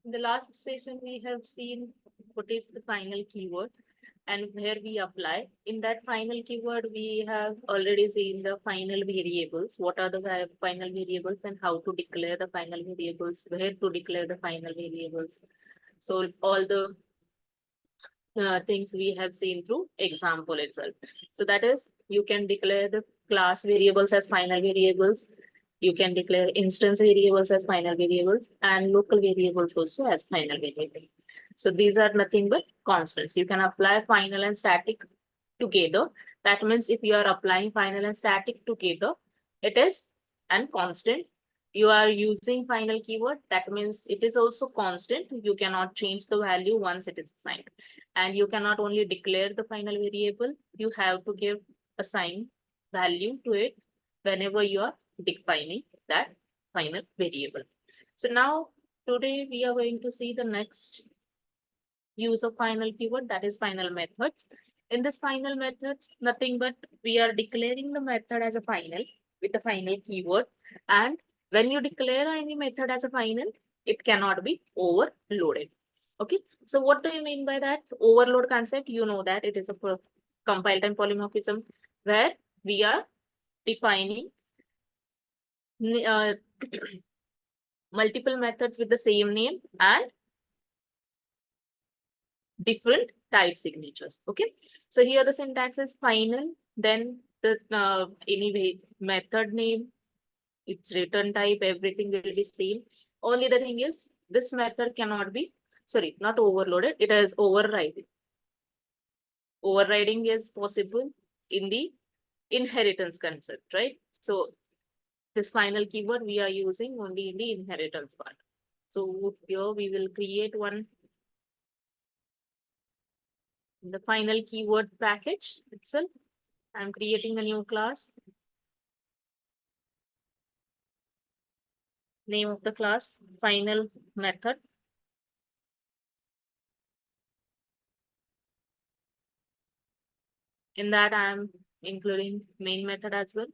In the last session, we have seen what is the final keyword and where we apply. In that final keyword, we have already seen the final variables. What are the final variables and how to declare the final variables, where to declare the final variables. So all the things we have seen through example itself. So that is, you can declare the class variables as final variables. You can declare instance variables as final variables and local variables also as final variable. So these are nothing but constants. You can apply final and static together. That means if you are applying final and static together, it is an constant. You are using final keyword. That means it is also constant. You cannot change the value once it is assigned. And you cannot only declare the final variable, you have to give assign value to it whenever you are defining that final variable. So now today we are going to see the next use of final keyword, that is final methods. In this final methods, nothing but we are declaring the method as a final with the final keyword. And when you declare any method as a final, it cannot be overloaded. Okay, so what do you mean by that overload concept? You know that it is a compile time polymorphism where we are defining multiple methods with the same name and different type signatures. Okay, so here the syntax is final, then the anyway method name, its return type, everything will be same. Only the thing is this method cannot be, sorry, not overloaded, it is overriding. Overriding is possible in the inheritance concept, right? So this final keyword we are using only in the inheritance part. So here we will create one, the final keyword package itself. I'm creating a new class. Name of the class, final method. In that, I'm including main method as well.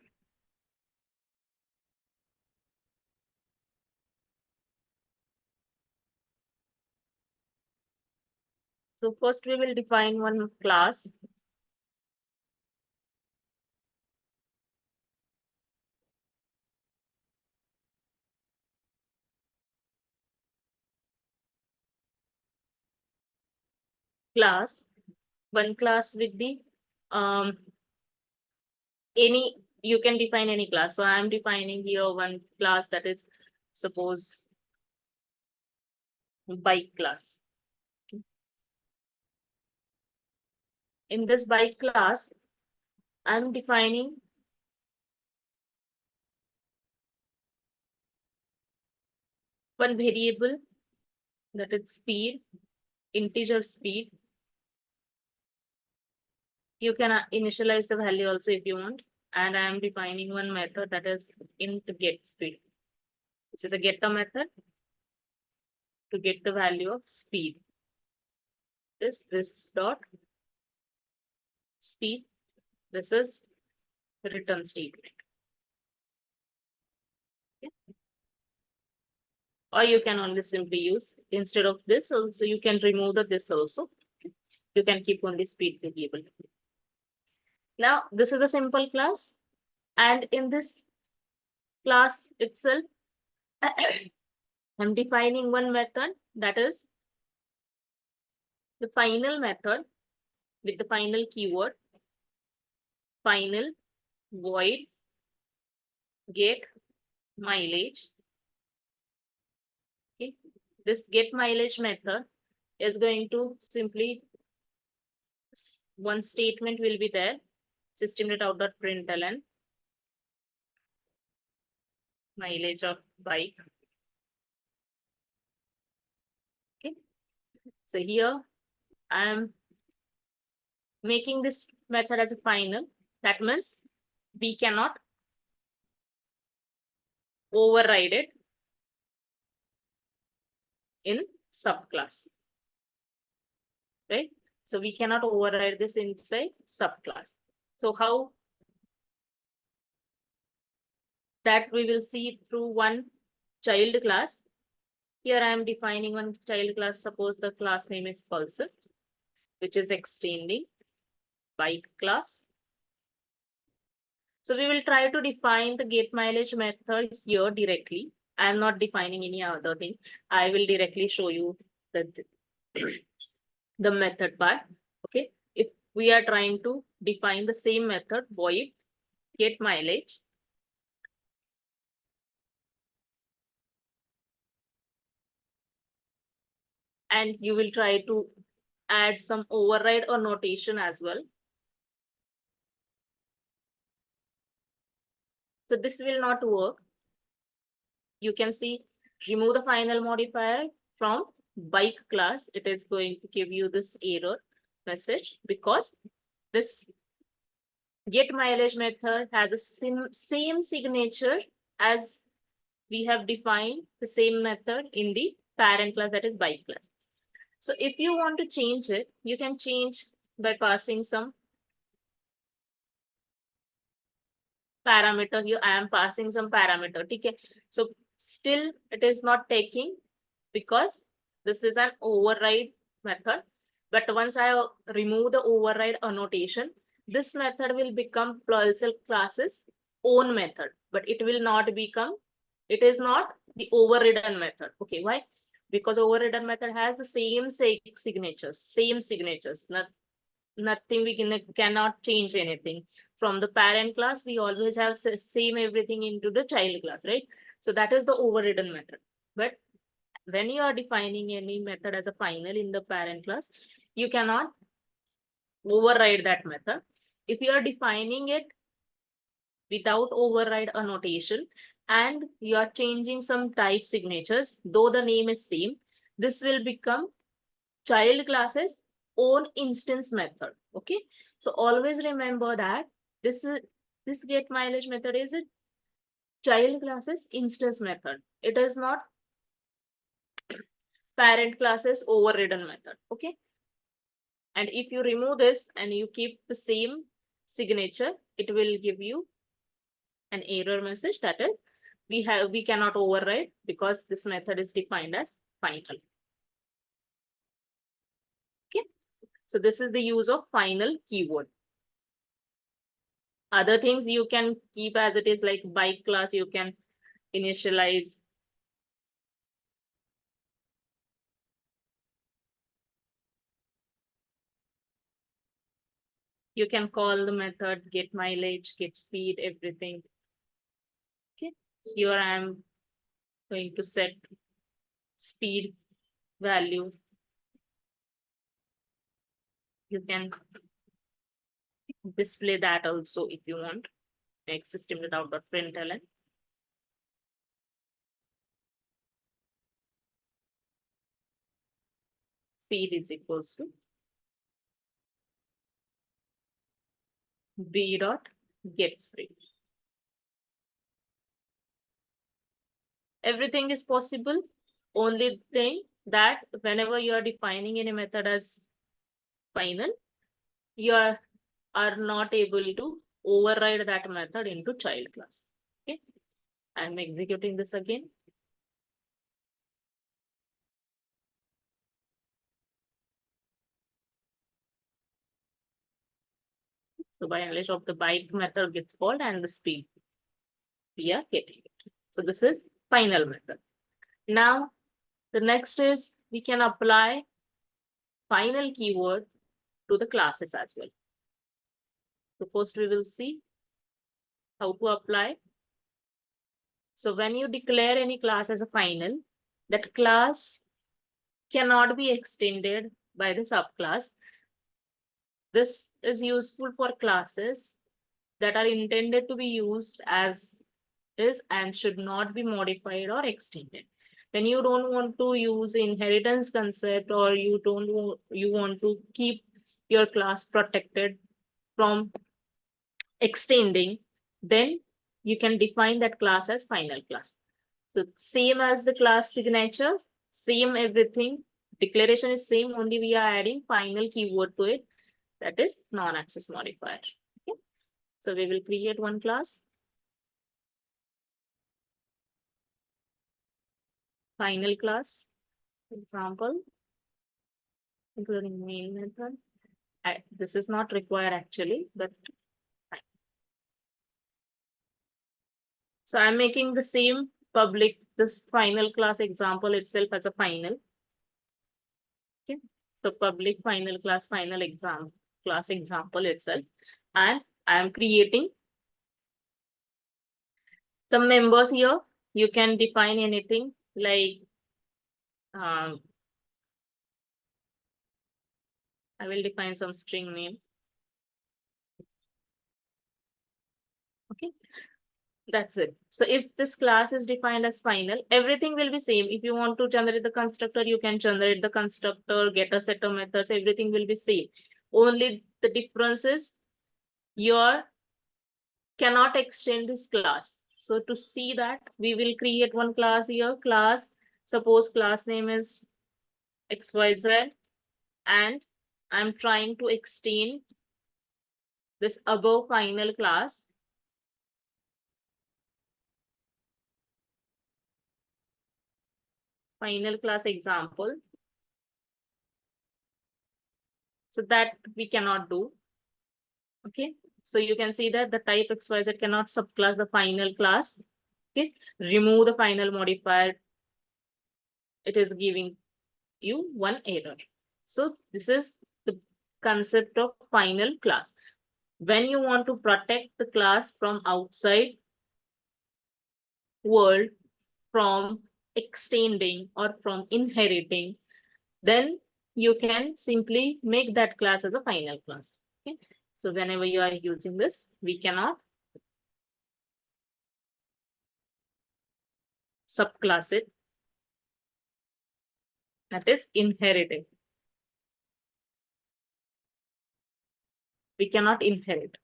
So first we will define one class. One class with the any, you can define any class. So I'm defining here one class that is suppose bike class. In this bike class, I'm defining one variable that is speed, integer speed. You can initialize the value also if you want. And I am defining one method that is int get speed. This is a getter method to get the value of speed. This dot speed. This is return statement. Okay. Or you can only simply use, instead of this also, you can remove this also. You can keep only speed variable. Now, this is a simple class. And in this class itself, I'm defining one method that is the final method with the final keyword, final void get mileage. Okay. This get mileage method is going to simply, one statement will be there, system.out.println mileage of bike. Okay. So here I am making this method as a final. That means we cannot override it in subclass, right? So we cannot override this inside subclass. So how that we will see through one child class. Here I am defining one child class. Suppose the class name is pulses, which is extending bike class. So we will try to define the get mileage method here directly. I am not defining any other thing. I will directly show you the, the method part. Okay. If we are trying to define the same method, void get mileage. And you will try to add some override or notation as well. So this will not work. You can see, remove the final modifier from bike class. It is going to give you this error message because this get mileage method has a same signature as we have defined the same method in the parent class, that is bike class. So if you want to change it, you can change by passing some parameter here. I am passing some parameter. Okay. So still it is not taking because this is an override method. But once I remove the override annotation, this method will become Pulsar class's own method, but it will not become, it is not the overridden method. Okay, why? Because overridden method has the same signatures. Nothing we cannot change anything. From the parent class, we always have same everything into the child class, right? So that is the overridden method. But when you are defining any method as a final in the parent class, you cannot override that method. If you are defining it without override annotation and you are changing some type signatures, though the name is same, this will become child class's own instance method. Okay, so always remember that this get mileage method is a child class's instance method. It is not parent class's overridden method. Okay, and if you remove this and you keep the same signature, it will give you an error message, that is we cannot override because this method is defined as final. Okay, so this is the use of final keyword. Other things you can keep as it is, like bike class, you can initialize. You can call the method get mileage, get speed, everything. Okay, here I am going to set speed value. You can display that also if you want. Make system without println. Speed is equals to b dot get speed. Everything is possible. Only thing that whenever you are defining any method as final, you are not able to override that method into child class. Okay, I'm executing this again. So by English of the bike method gets called and the speed we are getting it. So this is final method. Now the next is we can apply final keyword to the classes as well. So first we will see how to apply. So when you declare any class as a final, that class cannot be extended by the subclass. This is useful for classes that are intended to be used as is and should not be modified or extended. When you don't want to use inheritance concept, or you want to keep your class protected from extending, then you can define that class as final class. So same as the class signature, same everything. Declaration is same, only we are adding final keyword to it, that is non-access modifier. Okay. So we will create one class. final class example, including main method. This is not required actually, but fine. So I'm making the same public, this final class example itself as a final. Okay. So public final class final exam class example itself. And I am creating some members here. You can define anything like I will define some string name. Okay. That's it. So if this class is defined as final, everything will be same. If you want to generate the constructor, you can generate the constructor, getter, setter methods, everything will be same. Only the difference is your cannot extend this class. So to see that, we will create one class here, class, suppose class name is XYZ, and I'm trying to extend this above final class. Final class example. So that we cannot do. Okay. So you can see that the type XYZ cannot subclass the final class. Okay. Remove the final modifier. It is giving you one error. So this is the concept of final class. When you want to protect the class from outside world, from extending or from inheriting, then you can simply make that class as a final class. Okay. So whenever you are using this, we cannot subclass it. That is inheriting. We cannot inherit.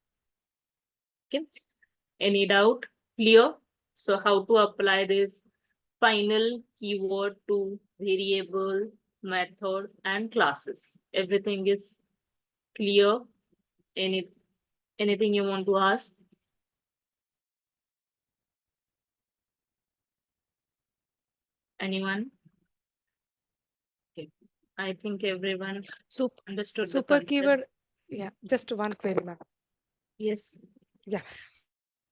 Okay. Any doubt? Clear? So how to apply this final keyword to variable, method, and classes? Everything is clear. Anything you want to ask? Anyone? Okay. I think everyone understood the Super concept. keyword. Yeah, just one query, ma'am. Yes. Yeah.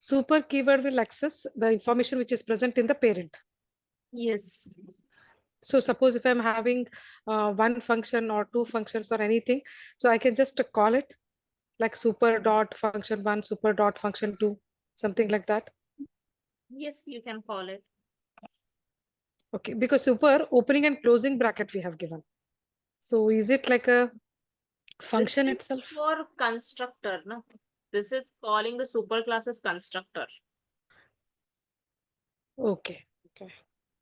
Super keyword will access the information which is present in the parent. Yes. So suppose if I'm having one function or two functions or anything, so I can just call it like super dot function one, super dot function two, something like that. Yes, you can call it. Okay, because super opening and closing bracket we have given. So is it like a function This is itself? for constructor, no? This is calling the superclasses constructor. Okay. Okay.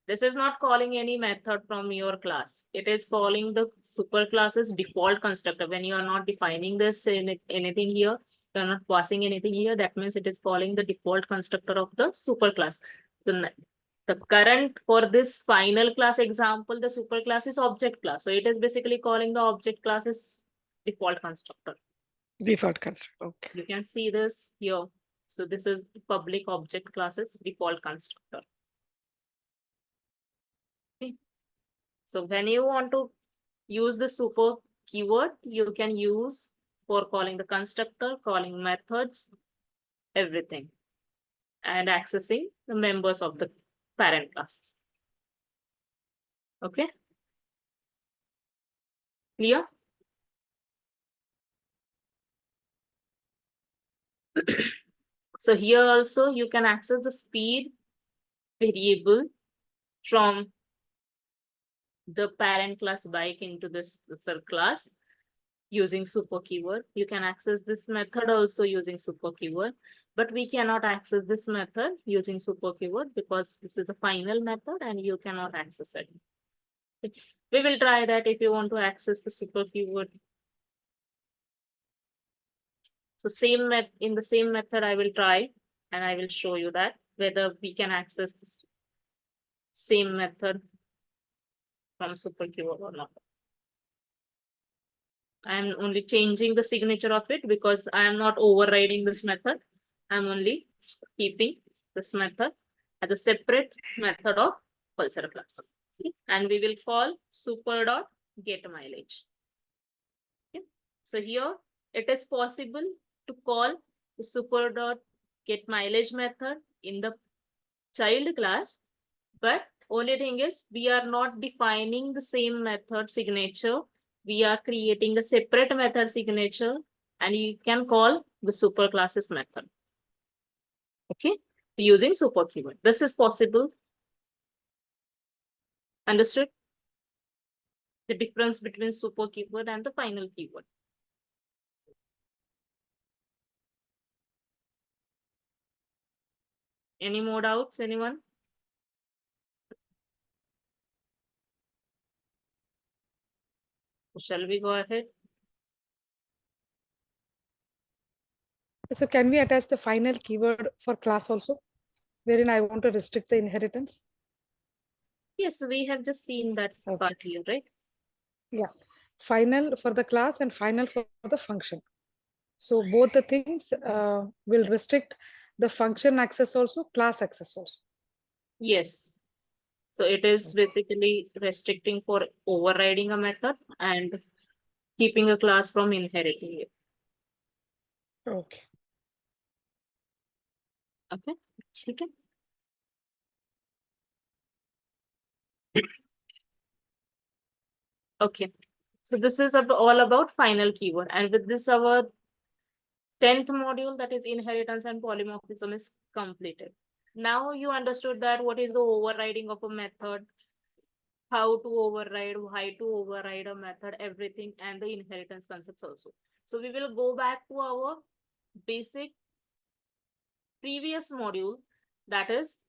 This is not calling any method from your class. It is calling the superclasses default constructor. When you are not defining this anything here, you are not passing anything here. That means it is calling the default constructor of the superclass. The current for this final class example, the superclass is object class. So it is basically calling the object classes default constructor. Default constructor. Okay. You can see this here. So this is the public object classes default constructor. Okay. So when you want to use the super keyword, you can use for calling the constructor, calling methods, everything, and accessing the members of the parent classes. Okay. Clear? So here also you can access the speed variable from the parent class bike into this class using super keyword. You can access this method also using super keyword, but we cannot access this method using super keyword because this is a final method and you cannot access it. We will try that if you want to access the super keyword. So in the same method, I will try and I will show you that whether we can access this same method from super keyword or not. I am only changing the signature of it because I am not overriding this method. I'm only keeping this method as a separate method of pulsar class. And we will call super dot get mileage. Okay. So here it is possible to call the super dot get mileage method in the child class, but only thing is we are not defining the same method signature. We are creating a separate method signature, and you can call the super classes method. Okay, using super keyword. This is possible. Understood? The difference between super keyword and the final keyword. Any more doubts, anyone? Shall we go ahead? So can we attach the final keyword for class also, wherein I want to restrict the inheritance? Yes, we have just seen that Okay. part here, right? Yeah, final for the class and final for the function. So both the things will restrict the function access also, class access also. Yes. So it is Okay. basically restricting for overriding a method and keeping a class from inheriting it. Okay. Okay. Okay. Okay. So this is all about final keyword. And with this, our 10th module, that is inheritance and polymorphism, is completed. Now you understood that what is the overriding of a method, how to override, why to override a method, everything, and the inheritance concepts also. So we will go back to our basic previous module, that is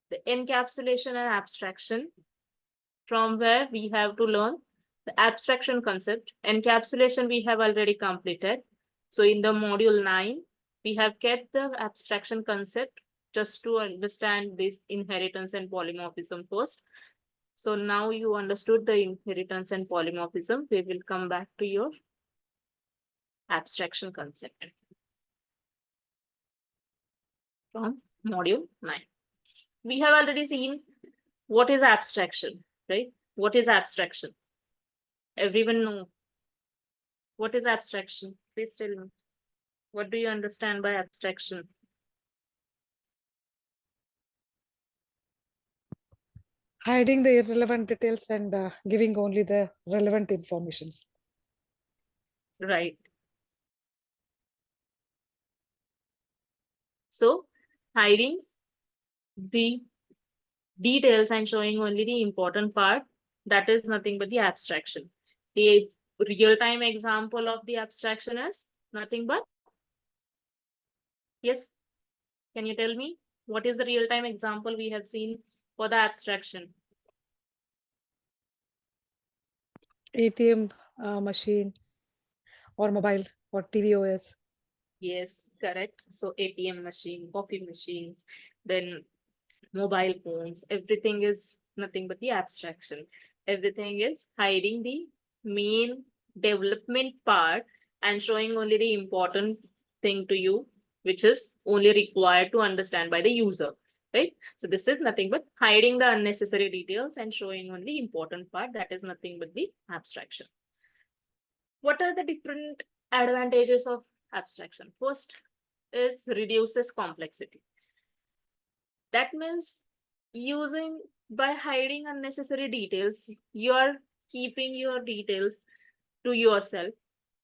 the encapsulation and abstraction, from where we have to learn the abstraction concept. Encapsulation we have already completed. So in the module 9, we have kept the abstraction concept just to understand this inheritance and polymorphism first. So now you understood the inheritance and polymorphism. We will come back to your abstraction concept from module 9. We have already seen what is abstraction, right? What is abstraction? Everyone know what is abstraction? Please tell me. What do you understand by abstraction? Hiding the irrelevant details and giving only the relevant informations. Right. So hiding the details and showing only the important part, that is nothing but the abstraction. The real-time example of the abstraction is nothing but, yes, can you tell me what is the real-time example we have seen for the abstraction? ATM machine or mobile or TV OS. Yes, correct. So ATM machine, coffee machines, then mobile phones, everything is nothing but the abstraction. Everything is hiding the main development part and showing only the important thing to you, which is only required to understand by the user, right? So this is nothing but hiding the unnecessary details and showing only important part, that is nothing but the abstraction. What are the different advantages of abstraction? First is reduces complexity. That means using, by hiding unnecessary details, you are keeping your details to yourself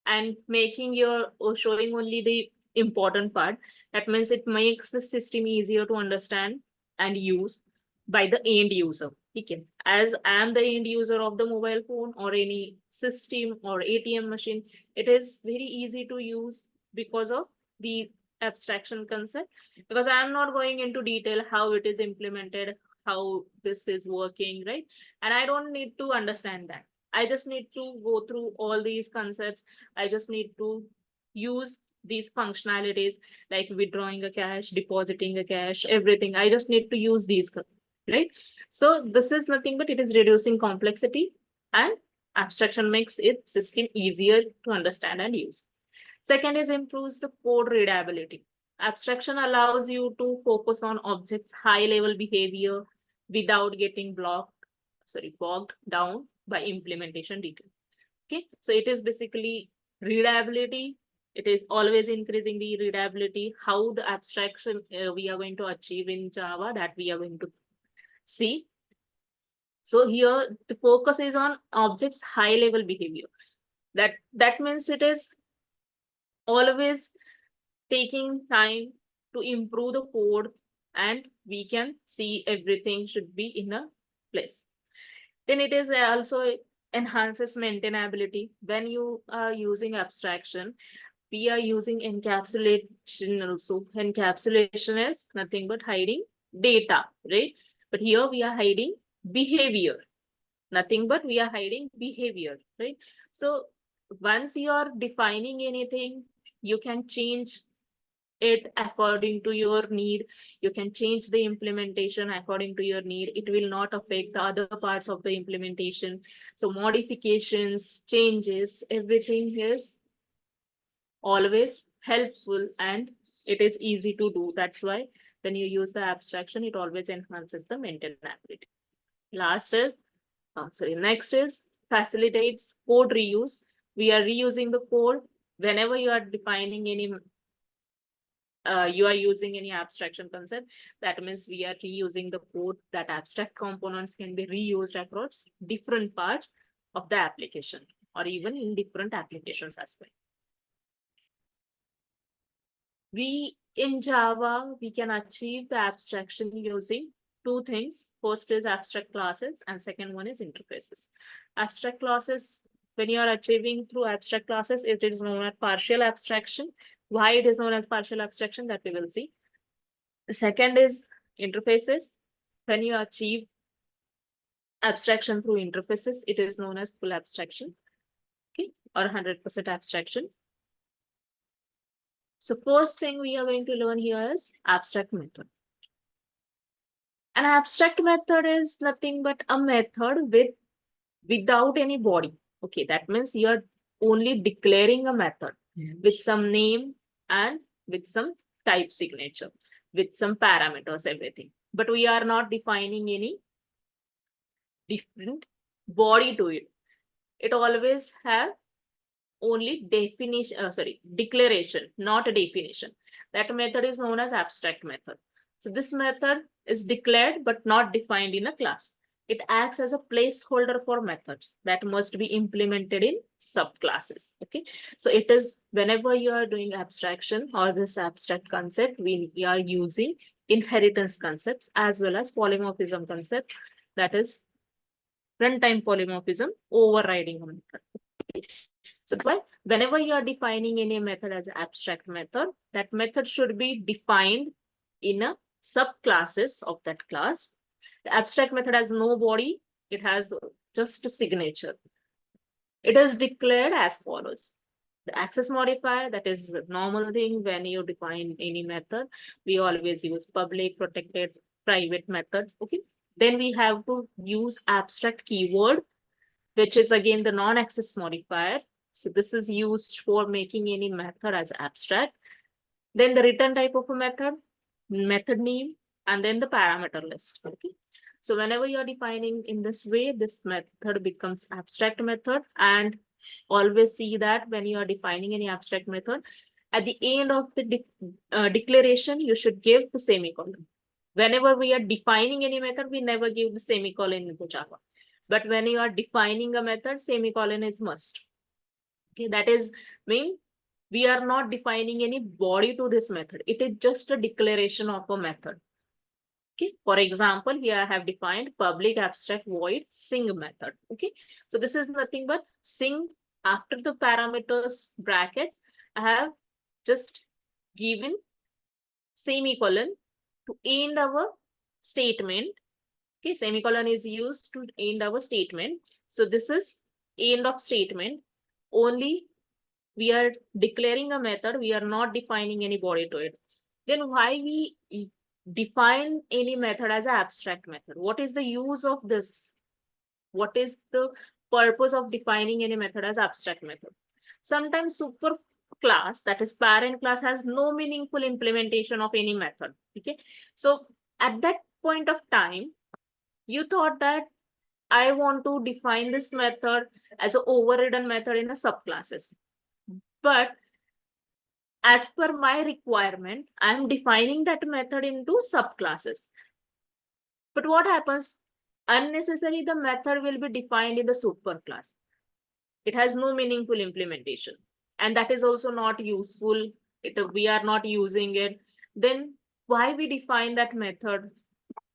and making your, or showing only the important part. That means it makes the system easier to understand and use by the end user. Okay. As I am the end user of the mobile phone or any system or ATM machine, it is very easy to use because of the abstraction concept, because I am not going into detail how it is implemented, how this is working, right? And I don't need to understand that. I just need to go through all these concepts. I just need to use these functionalities like withdrawing a cash, depositing a cash, everything. I just need to use these, right? So this is nothing but it is reducing complexity, and abstraction makes it system easier to understand and use. Second is improves the code readability. Abstraction allows you to focus on objects' high level behavior, without getting bogged down by implementation detail. Okay, so it is basically readability. It is always increasing the readability. How the abstraction we are going to achieve in Java, that we are going to see. So here the focus is on objects high level behavior. That means it is always taking time to improve the code, and we can see everything should be in a place. Then it is also enhances maintainability. When you are using abstraction, we are using encapsulation also. Encapsulation is nothing but hiding data, right? But here we are hiding behavior. Nothing but we are hiding behavior, right? So once you are defining anything, you can change it according to your need. You can change the implementation according to your need. It will not affect the other parts of the implementation. So modifications, changes, everything is always helpful and it is easy to do. That's why when you use the abstraction, it always enhances the maintainability. Next is facilitates code reuse. We are reusing the code whenever you are defining any you are using any abstraction concept. That means we are reusing the code. That abstract components can be reused across different parts of the application or even in different applications as well. In Java, we can achieve the abstraction using two things. First is abstract classes and second one is interfaces. Abstract classes, when you are achieving through abstract classes, it is known as partial abstraction. Why it is known as partial abstraction, that we will see. The second is interfaces. When you achieve abstraction through interfaces, it is known as full abstraction, okay, or 100% abstraction. So first thing we are going to learn here is abstract method. An abstract method is nothing but a method without any body. Okay, that means you are only declaring a method with some name and with some type signature, with some parameters, everything. But we are not defining any different body to it. It always have only declaration, not a definition. That method is known as abstract method. So this method is declared but not defined in a class. It acts as a placeholder for methods that must be implemented in subclasses. Okay, so it is whenever you are doing abstraction or this abstract concept, we are using inheritance concepts as well as polymorphism concept, that is runtime polymorphism overriding a method. So that's why whenever you are defining any method as an abstract method, that method should be defined in a subclasses of that class. The abstract method has no body, it has just a signature. It is declared as follows. The access modifier, that is a normal thing when you define any method. We always use public, protected, private methods. Okay. Then we have to use abstract keyword, which is again the non-access modifier. So this is used for making any method as abstract. Then the return type of a method name, and then the parameter list. Okay. So whenever you're defining in this way, this method becomes abstract method. And always see that when you are defining any abstract method, at the end of the declaration, you should give the semicolon. Whenever we are defining any method, we never give the semicolon in the Java. But when you are defining a method, semicolon is must. Okay, that is mean we are not defining any body to this method. It is just a declaration of a method. Okay, for example, here I have defined public abstract void sing method. Okay, so this is nothing but sing. After the parameters brackets, I have just given semicolon to end our statement. Okay, semicolon is used to end our statement. So this is end of statement. Only we are declaring a method, we are not defining any body to it. Then why we define any method as an abstract method? What is the use of this? What is the purpose of defining any method as abstract method? Sometimes super class, that is parent class, has no meaningful implementation of any method. Okay, so at that point of time, You thought that I want to define this method as an overridden method in the subclasses. But as per my requirement, I'm defining that method into subclasses. But what happens? Unnecessarily, the method will be defined in the superclass. It has no meaningful implementation. And that is also not useful. We are not using it. Then why we define that method?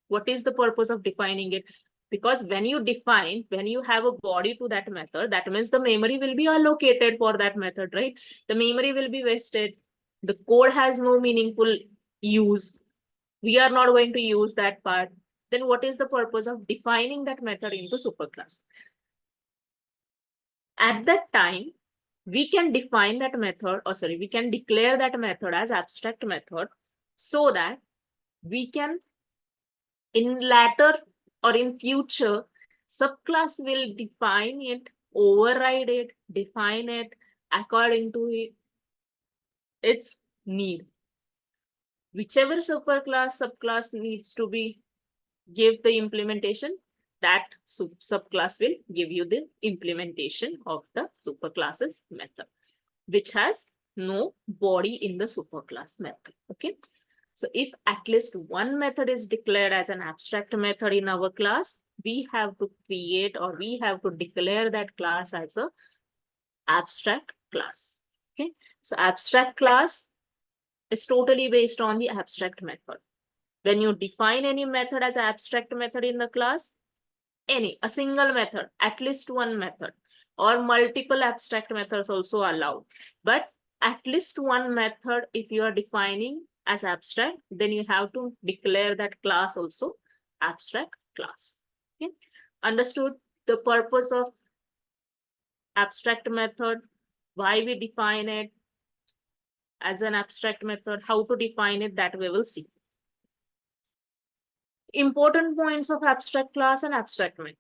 What is the purpose of defining it? Because when you have a body to that method, that means the memory will be allocated for that method, right? The memory will be wasted. The code has no meaningful use. We are not going to use that part. Then what is the purpose of defining that method into superclass? At that time, we can define that method, we can declare that method as abstract method, so that we can in later or in future, subclass will define it, override it, define it according to its need. Whichever subclass needs to be give the implementation, that subclass will give you the implementation of the superclasses method, which has no body in the superclass method. Okay. So if at least one method is declared as an abstract method in our class, we have to create or we have to declare that class as a abstract class. Okay. So abstract class is totally based on the abstract method. When you define any method as abstract method in the class, a single method, at least one method, or multiple abstract methods also allowed. But at least one method, if you are defining as abstract, then you have to declare that class also abstract class. Okay. Understood the purpose of abstract method, why we define it as an abstract method, how to define it, that we will see. Important points of abstract class and abstract method.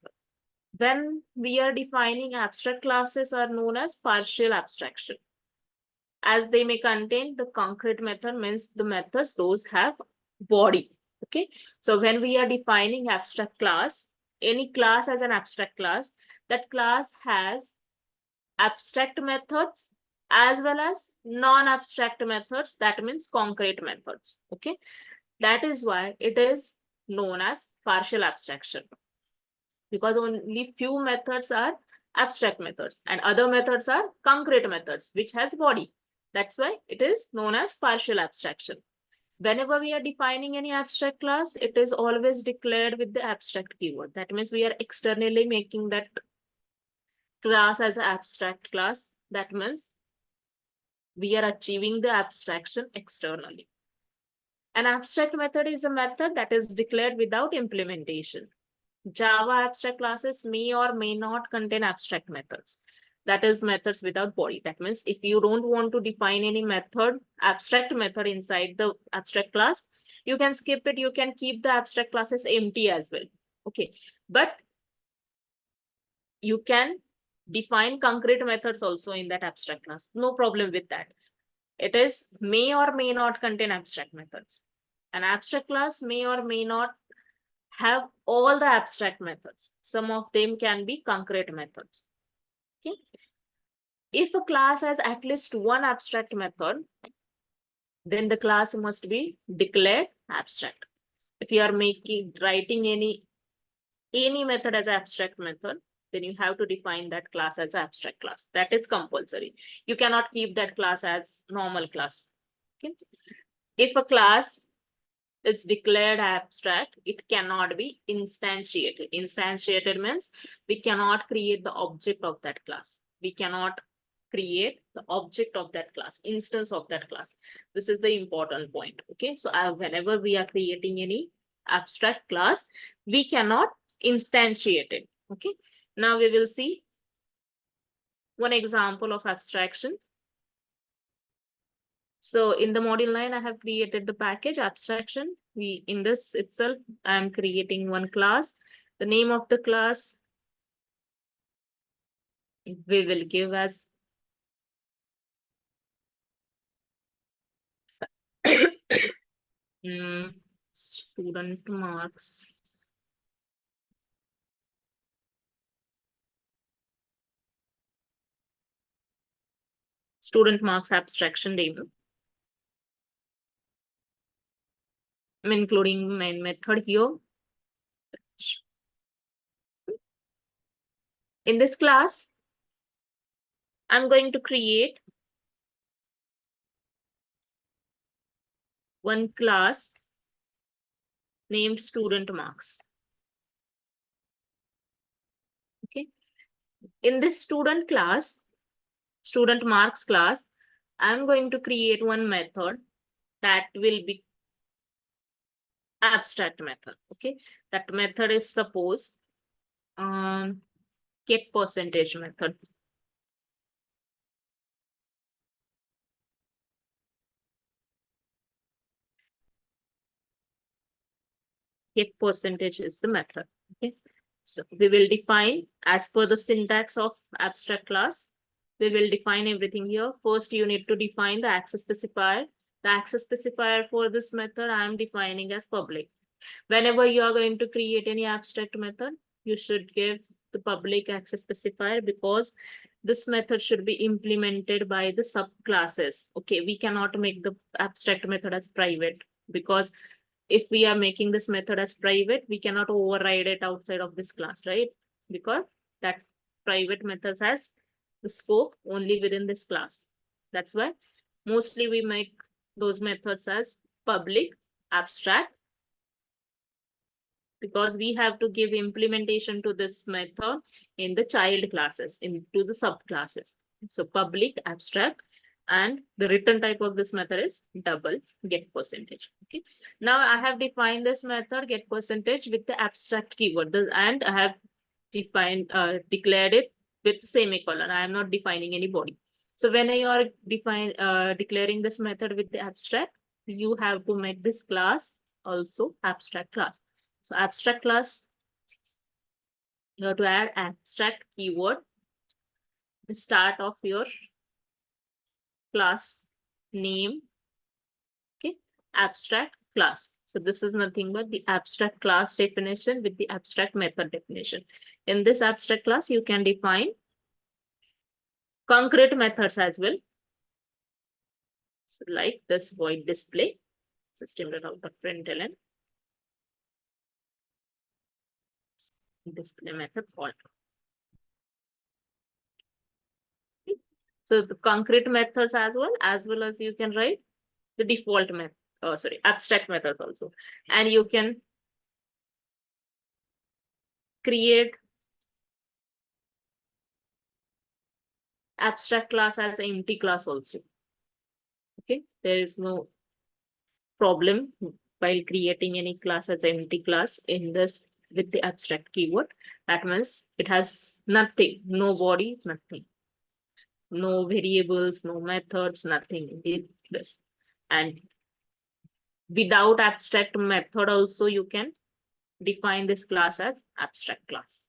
When we are defining abstract classes are known as partial abstraction, as they may contain the concrete method, means the methods those have body. Okay. So when we are defining abstract class, any class as an abstract class, that class has abstract methods as well as non-abstract methods, that means concrete methods. Okay. That is why it is known as partial abstraction, because only few methods are abstract methods and other methods are concrete methods which has body. That's why it is known as partial abstraction. Whenever we are defining any abstract class, it is always declared with the abstract keyword. That means we are externally making that class as an abstract class. That means we are achieving the abstraction externally. An abstract method is a method that is declared without implementation. Java abstract classes may or may not contain abstract methods. That is methods without body. That means if you don't want to define any method, abstract method inside the abstract class, you can skip it. You can keep the abstract classes empty as well. Okay. But you can define concrete methods also in that abstract class. No problem with that. It is may or may not contain abstract methods. An abstract class may or may not have all the abstract methods. Some of them can be concrete methods. Okay. If a class has at least one abstract method, then the class must be declared abstract. If you are writing any method as abstract method, then you have to define that class as abstract class. That is compulsory. You cannot keep that class as normal class. Okay. If a class is declared abstract, it cannot be instantiated. Instantiated means we cannot create the object of that class. We cannot create the object of that class, instance of that class. This is the important point. Okay. So whenever we are creating any abstract class, we cannot instantiate it. Okay. Now we will see one example of abstraction. So in the module 9, I have created the package abstraction. In this itself, I am creating one class. The name of the class we will give as student marks student marks abstraction demo. I'm including main method here. In this class, I'm going to create one class named student marks. Okay. In this student class, student marks class, I'm going to create one method that will be abstract method. Okay. That method is suppose get percentage method. Get percentage is the method. Okay. So we will define as per the syntax of abstract class. We will define everything here. First, you need to define the access specifier. The access specifier for this method I am defining as public. Whenever you are going to create any abstract method, you should give the public access specifier because this method should be implemented by the subclasses. Okay, we cannot make the abstract method as private because if we are making this method as private, we cannot override it outside of this class, right? Because that private method has the scope only within this class. That's why mostly we make those methods as public, abstract, because we have to give implementation to this method in the child classes, into the subclasses. So public, abstract, and the written type of this method is double get percentage. Okay. Now I have defined this method get percentage with the abstract keyword, and I have declared it with semicolon. I am not defining any body. So when you are declaring this method with the abstract, you have to make this class also abstract class. So abstract class, you have to add abstract keyword, the start of your class name. Okay, abstract class. So this is nothing but the abstract class definition with the abstract method definition. In this abstract class, you can define concrete methods as well. So like this void display, system.out.println, display method fault. So the concrete methods as well as you can write the default method, abstract methods also. And you can create abstract class as an empty class also. Okay, there is no problem while creating any class as an empty class in this with the abstract keyword. That means it has nothing, no body, nothing, no variables, no methods, nothing in this. And without abstract method also you can define this class as abstract class.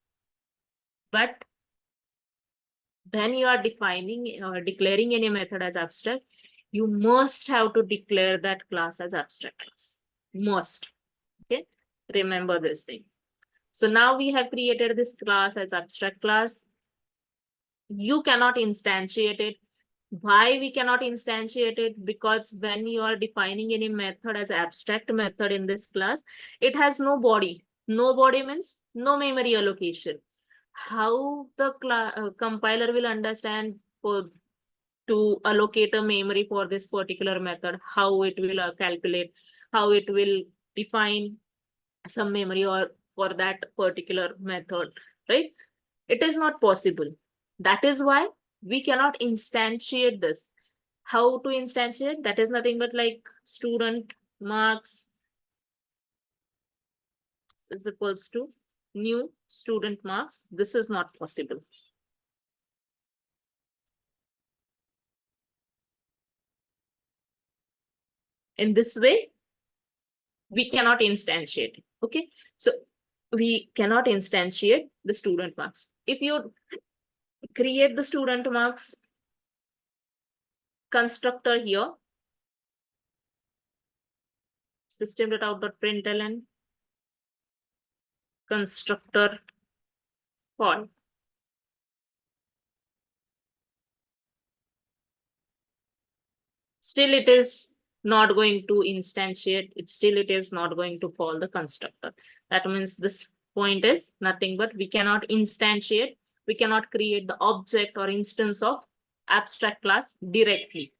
But when you are defining or declaring any method as abstract, you must have to declare that class as abstract class. Must. Okay. Remember this thing. So now we have created this class as abstract class. You cannot instantiate it. Why we cannot instantiate it? Because when you are defining any method as abstract method in this class, it has no body. No body means no memory allocation. How the compiler will understand to allocate a memory for this particular method, how it will calculate, how it will define some memory or for that particular method, right? It is not possible. That is why we cannot instantiate this. How to instantiate? That is nothing but like student marks is equals to new student marks. This is not possible. In this way, we cannot instantiate it. Okay, so we cannot instantiate the student marks. If you create the student marks constructor here, system.out.println constructor call. still it is not going to instantiate, it is not going to call the constructor. That means this point is nothing but we cannot instantiate, we cannot create the object or instance of abstract class directly.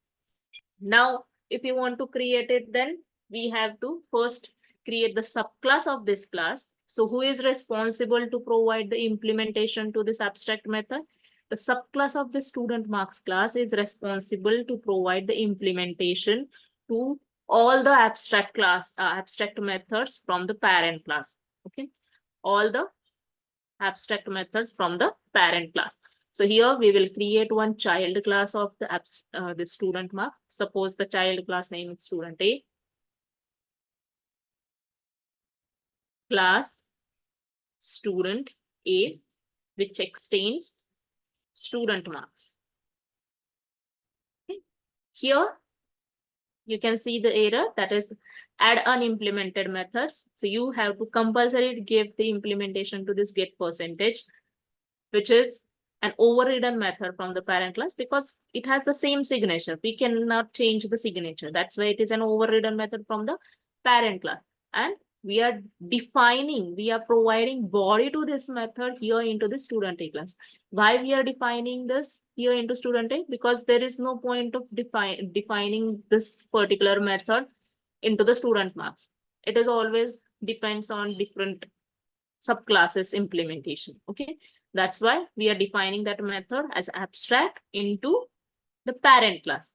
Now, if you want to create it, then we have to first create the subclass of this class. So who is responsible to provide the implementation to this abstract method? The subclass of the student marks class is responsible to provide the implementation to all the abstract methods from the parent class. Okay, all the abstract methods from the parent class. So here we will create one child class of the student mark. Suppose the child class name is student A. Class student A, which extends student marks. Okay. Here you can see the error, that is add unimplemented methods. So you have to compulsory give the implementation to this get percentage, which is an overridden method from the parent class because it has the same signature. We cannot change the signature. That's why it is an overridden method from the parent class. And we are defining, we are providing body to this method here into the student A class. Why we are defining this here into student A? Because there is no point of defining this particular method into the student marks. It is always depends on different subclasses implementation. Okay, that's why we are defining that method as abstract into the parent class.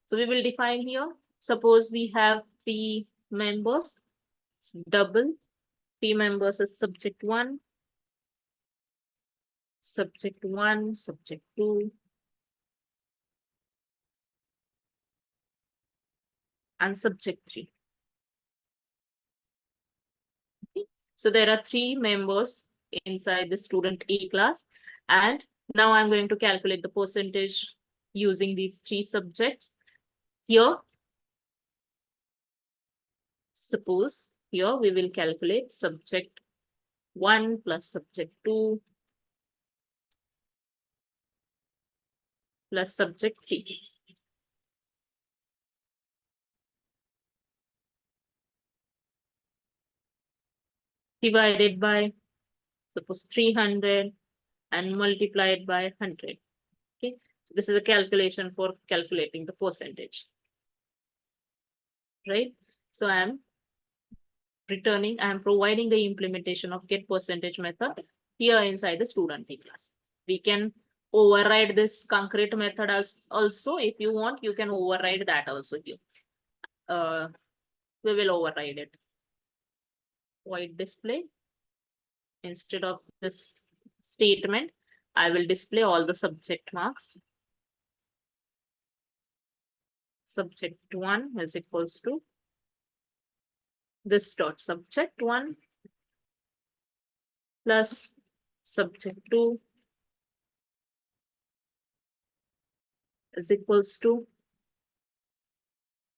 So we will define here, suppose we have three members, double three members is subject 1, subject 1, subject 2, and subject 3. Okay. So there are three members inside the student A class, and now I'm going to calculate the percentage using these three subjects. Here, suppose here we will calculate subject 1 plus subject 2 plus subject 3. Divided by, suppose 300 and multiplied by 100. Okay, so this is a calculation for calculating the percentage, right? So I am providing the implementation of get percentage method here inside the student A class. We can override this concrete method as also, if you want, you can override that also here. We will override it. Void display. Instead of this statement, I will display all the subject marks. Subject 1 is equals to this dot subject 1 plus subject 2 is equals to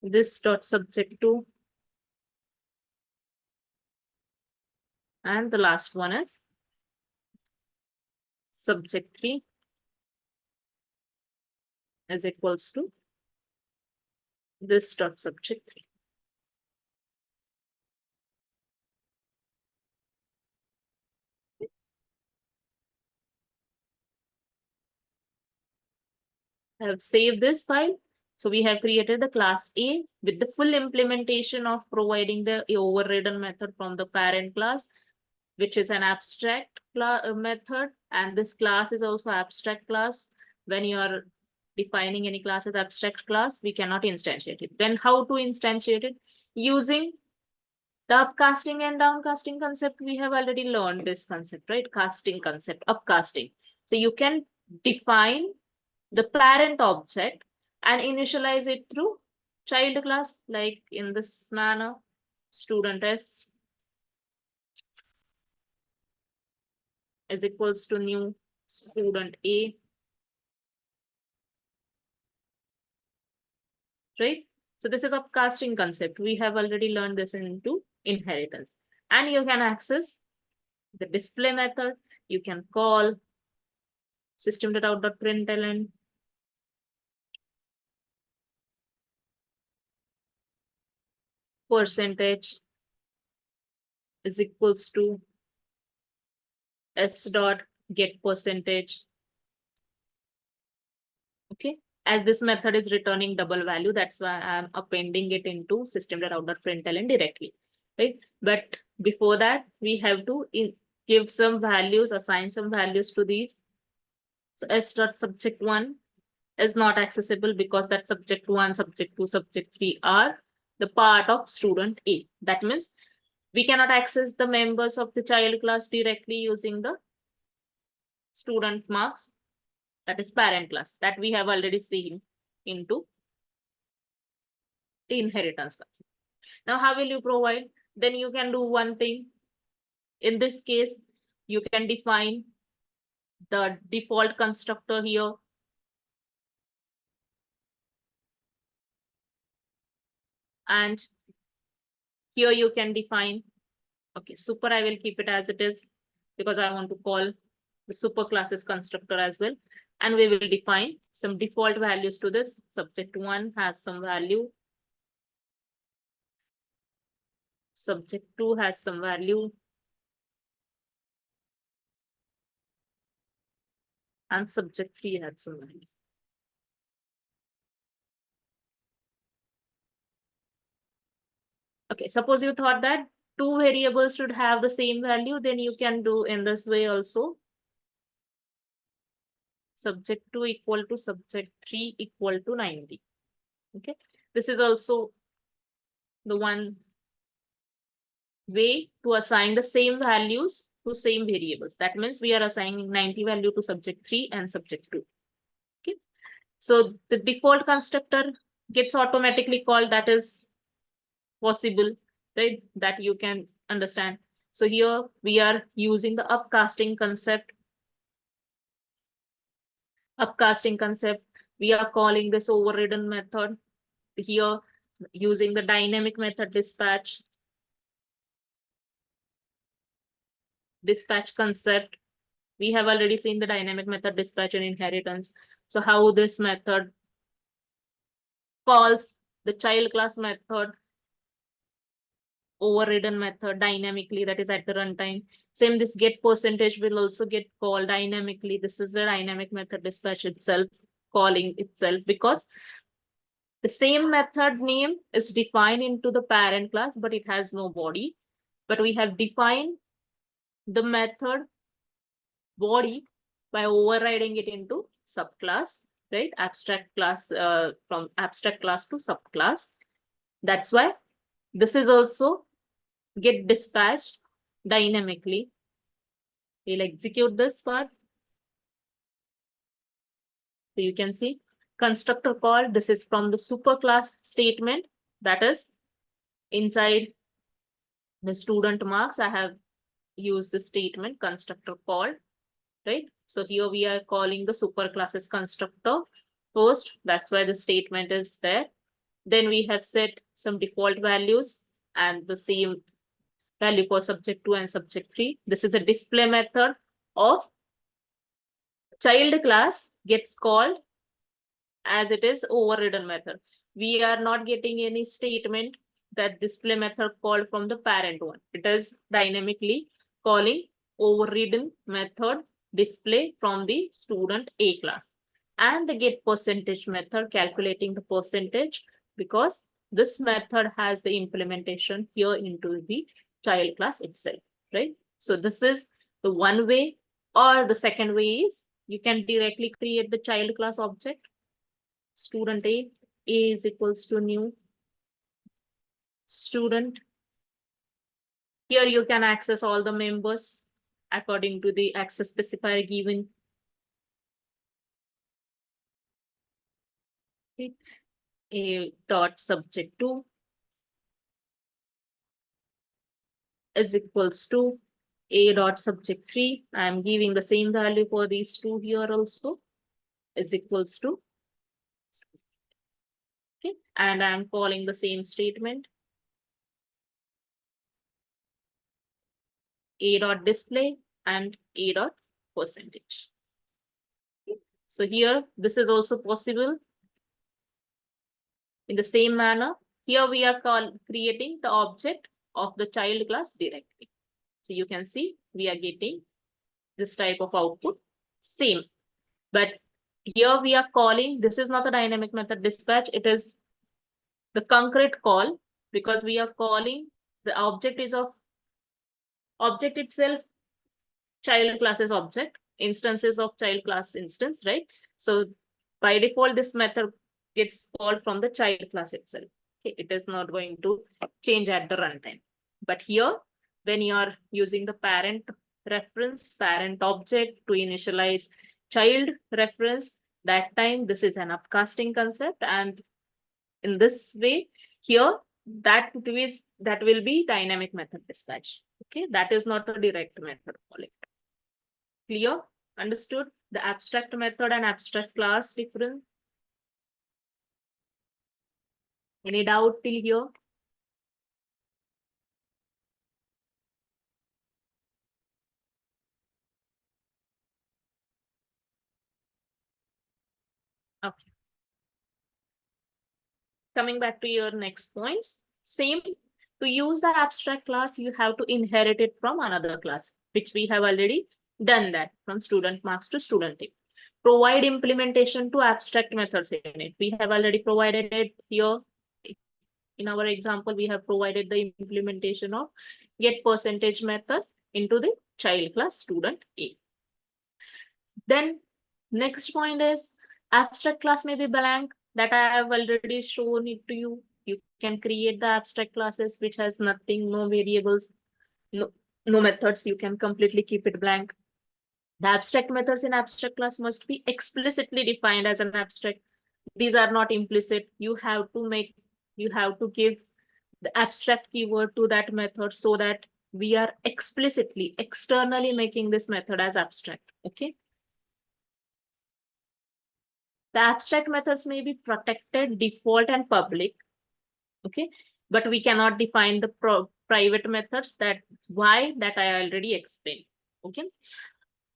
this dot subject 2, and the last one is subject 3 is equals to this dot subject 3. I have saved this file. So we have created the class A with the full implementation of providing the overridden method from the parent class, which is an abstract method. And this class is also abstract class. When you are defining any class as abstract class, we cannot instantiate it. Then how to instantiate it? Using the upcasting and downcasting concept. We have already learned this concept, right? Casting concept, upcasting. So you can define the parent object and initialize it through child class, like in this manner, student S is equals to new student A, right? So this is upcasting concept. We have already learned this into inheritance. And you can access the display method. You can call system.out.println. percentage is equals to s dot get percentage. Okay, as this method is returning double value, that's why I'm appending it into system.out.println directly, right? But before that, we have to give some values, assign some values to these. So s dot subject 1 is not accessible because that subject 1, subject 2, subject 3 are the part of student A. That means we cannot access the members of the child class directly using the student marks, that is parent class, that we have already seen into the inheritance class. Now, how will you provide? Then you can do one thing. In this case, you can define the default constructor here. And here you can define, okay, super, I will keep it as it is because I want to call the super classes constructor as well. And we will define some default values to this. Subject 1 has some value. Subject 2 has some value. And subject 3 has some value. Okay, suppose you thought that two variables should have the same value, then you can do in this way also. Subject 2 equal to subject 3 equal to 90. Okay, this is also the one way to assign the same values to same variables. That means we are assigning 90 value to subject 3 and subject 2. Okay, so the default constructor gets automatically called, that is possible, right? That you can understand. So here we are using the upcasting concept. We are calling this overridden method here using the dynamic method dispatch concept. We have already seen the dynamic method dispatch and inheritance. So how this method calls the child class method overridden method dynamically, that is at the runtime. Same, this get percentage will also get called dynamically. This is the dynamic method dispatch itself calling itself, because the same method name is defined into the parent class, but it has no body. But we have defined the method body by overriding it into subclass, right? Abstract class, from abstract class to subclass. That's why this is also get dispatched dynamically. We'll execute this part. So you can see constructor call. This is from the superclass statement, that is inside the student marks. I have used the statement constructor call, right? So here we are calling the superclasses constructor first. That's why the statement is there. Then we have set some default values and the same value for subject 2 and subject 3. This is a display method of child class gets called as it is overridden method. We are not getting any statement that display method called from the parent one. It is dynamically calling overridden method display from the student A class. And the get percentage method calculating the percentage, because this method has the implementation here into the child class itself, right? So this is the one way, or the second way is you can directly create the child class object. Student A is equals to new student. Here you can access all the members according to the access specifier given. Okay. A dot subject 2 is equals to A dot subject 3. I am giving the same value for these two here also, is equals to. Okay. And I am calling the same statement. A dot display and A dot percentage. Okay. So here, this is also possible. In the same manner, Here we are creating the object of the child class directly. So you can see we are getting this type of output, same. But here we are calling, this is not a dynamic method dispatch, it is the concrete call, because we are calling the object is of object itself, child classes object, instances of child class instance, right? So by default, this method gets called from the child class itself. Okay, it is not going to change at the runtime. But here, when you are using the parent reference, parent object to initialize child reference, that time this is an upcasting concept, and in this way, here that will be dynamic method dispatch. Okay, that is not a direct method calling. Clear? Understood? The abstract method and abstract class difference. Any doubt till here? Okay. Coming back to your next points. Same. To use the abstract class, you have to inherit it from another class, which we have already done that from student marks to student name. Provide implementation to abstract methods in it. We have already provided it here. In our example, we have provided the implementation of get percentage method into the child class student A. Then next point is abstract class may be blank, that I have already shown it to you. You can create the abstract classes which has nothing, no variables, no methods. You can completely keep it blank. The abstract methods in abstract class must be explicitly defined as an abstract. These are not implicit. You have to give the abstract keyword to that method so that we are explicitly, externally making this method as abstract. Okay. The abstract methods may be protected, default, and public. Okay. But we cannot define the private methods. That I already explained. Okay.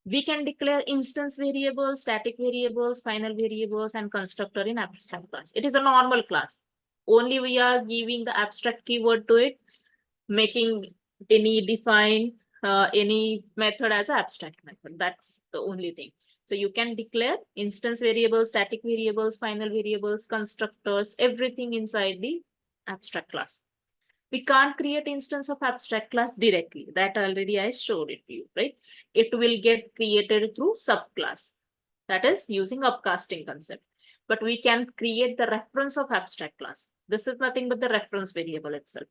We can declare instance variables, static variables, final variables, and constructor in abstract class. It is a normal class. Only we are giving the abstract keyword to it, making any method as an abstract method. That's the only thing. So you can declare instance variables, static variables, final variables, constructors, everything inside the abstract class. We can't create instance of abstract class directly. That already I showed it to you, right? It will get created through subclass. That is using upcasting concept. But we can create the reference of abstract class. This is nothing but the reference variable itself.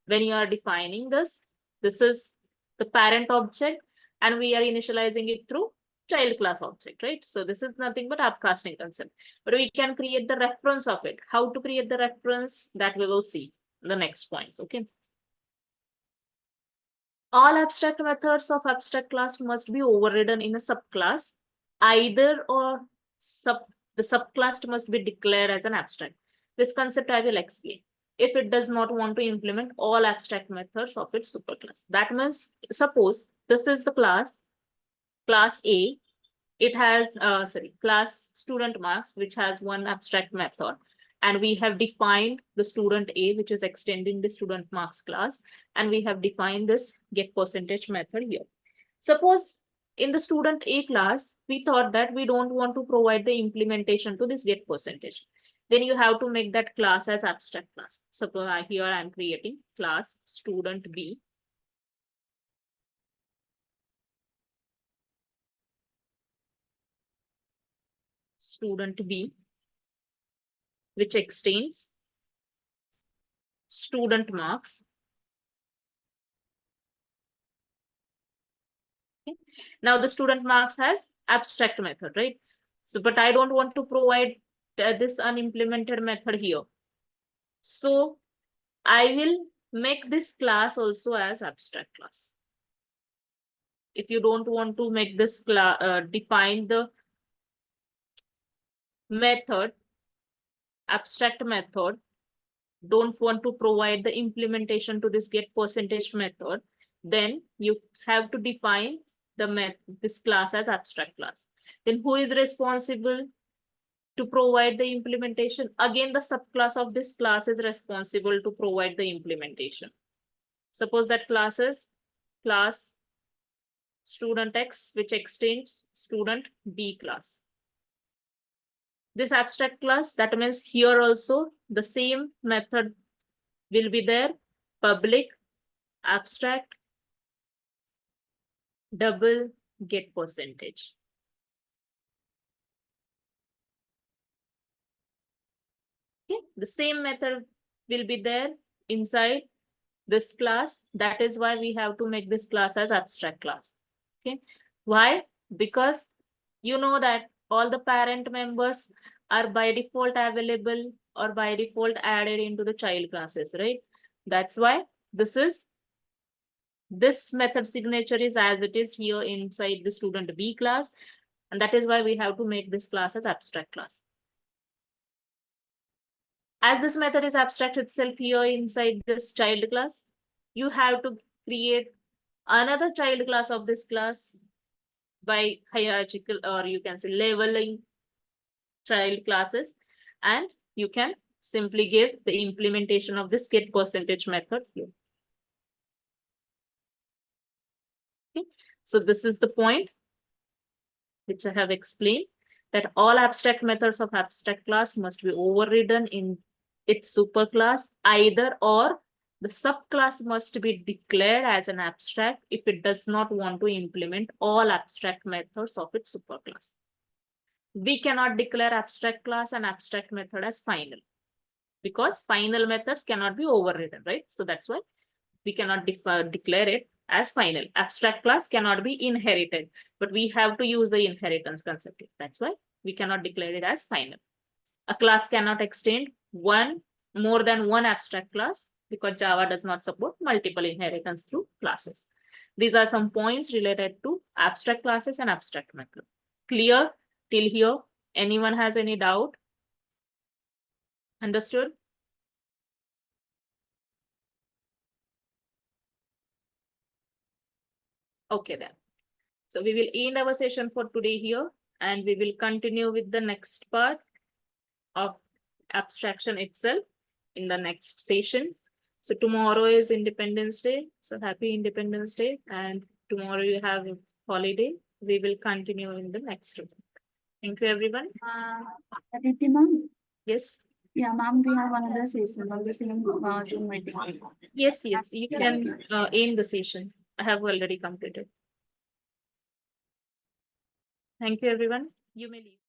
When you are defining this is the parent object, and we are initializing it through child class object, right? So this is nothing but upcasting concept. But we can create the reference of it. How to create the reference, that we will see in the next points. Okay. All abstract methods of abstract class must be overridden in a subclass. Either or the subclass must be declared as an abstract. This concept I will explain. If it does not want to implement all abstract methods of its superclass. That means, suppose this is the class A. It has class student marks, which has one abstract method, and we have defined the student A, which is extending the student marks class, and we have defined this get percentage method here. Suppose in the student A class, we thought that we don't want to provide the implementation to this get percentage. Then you have to make that class as abstract class. Suppose here I'm creating class student B. Student B, which extends student marks. Okay. Now the student marks has abstract method, right? So, but I don't want to provide this unimplemented method here. So I will make this class also as abstract class. If you don't want to make this class, define the method, abstract method, don't want to provide the implementation to this get percentage method, then you have to define this class as abstract class. Then who is responsible? to provide the implementation. Again, the subclass of this class is responsible to provide the implementation. Suppose that class is class student X, which extends student B class. This abstract class, that means here also the same method will be there, public abstract double get percentage. Okay, the same method will be there inside this class. That is why we have to make this class as abstract class. Okay, why? Because you know that all the parent members are by default available or by default added into the child classes, right? That's why this method signature is as it is here inside the student B class, and that is why we have to make this class as abstract class. As this method is abstract itself here inside this child class, you have to create another child class of this class by hierarchical, or you can say leveling child classes, and you can simply give the implementation of this get percentage method here. Okay, so this is the point which I have explained, that all abstract methods of abstract class must be overridden in its superclass, either or the subclass must be declared as an abstract if it does not want to implement all abstract methods of its superclass. We cannot declare abstract class and abstract method as final, because final methods cannot be overridden, right? So that's why we cannot declare it as final. Abstract class cannot be inherited, but we have to use the inheritance concept. That's why we cannot declare it as final. A class cannot extend more than one abstract class, because Java does not support multiple inheritance through classes. These are some points related to abstract classes and abstract method. Clear till here? Anyone has any doubt? Understood? Okay then. So we will end our session for today here, and we will continue with the next part of abstraction itself in the next session. So tomorrow is Independence Day. So happy Independence Day. And tomorrow you have a holiday. We will continue in the next one. Thank you, everyone. Aditi ma'am, Yes. yeah, ma'am, we have another session on the same Zoom meeting. Yes, you can end the session. I have already completed. Thank you, everyone. You may leave.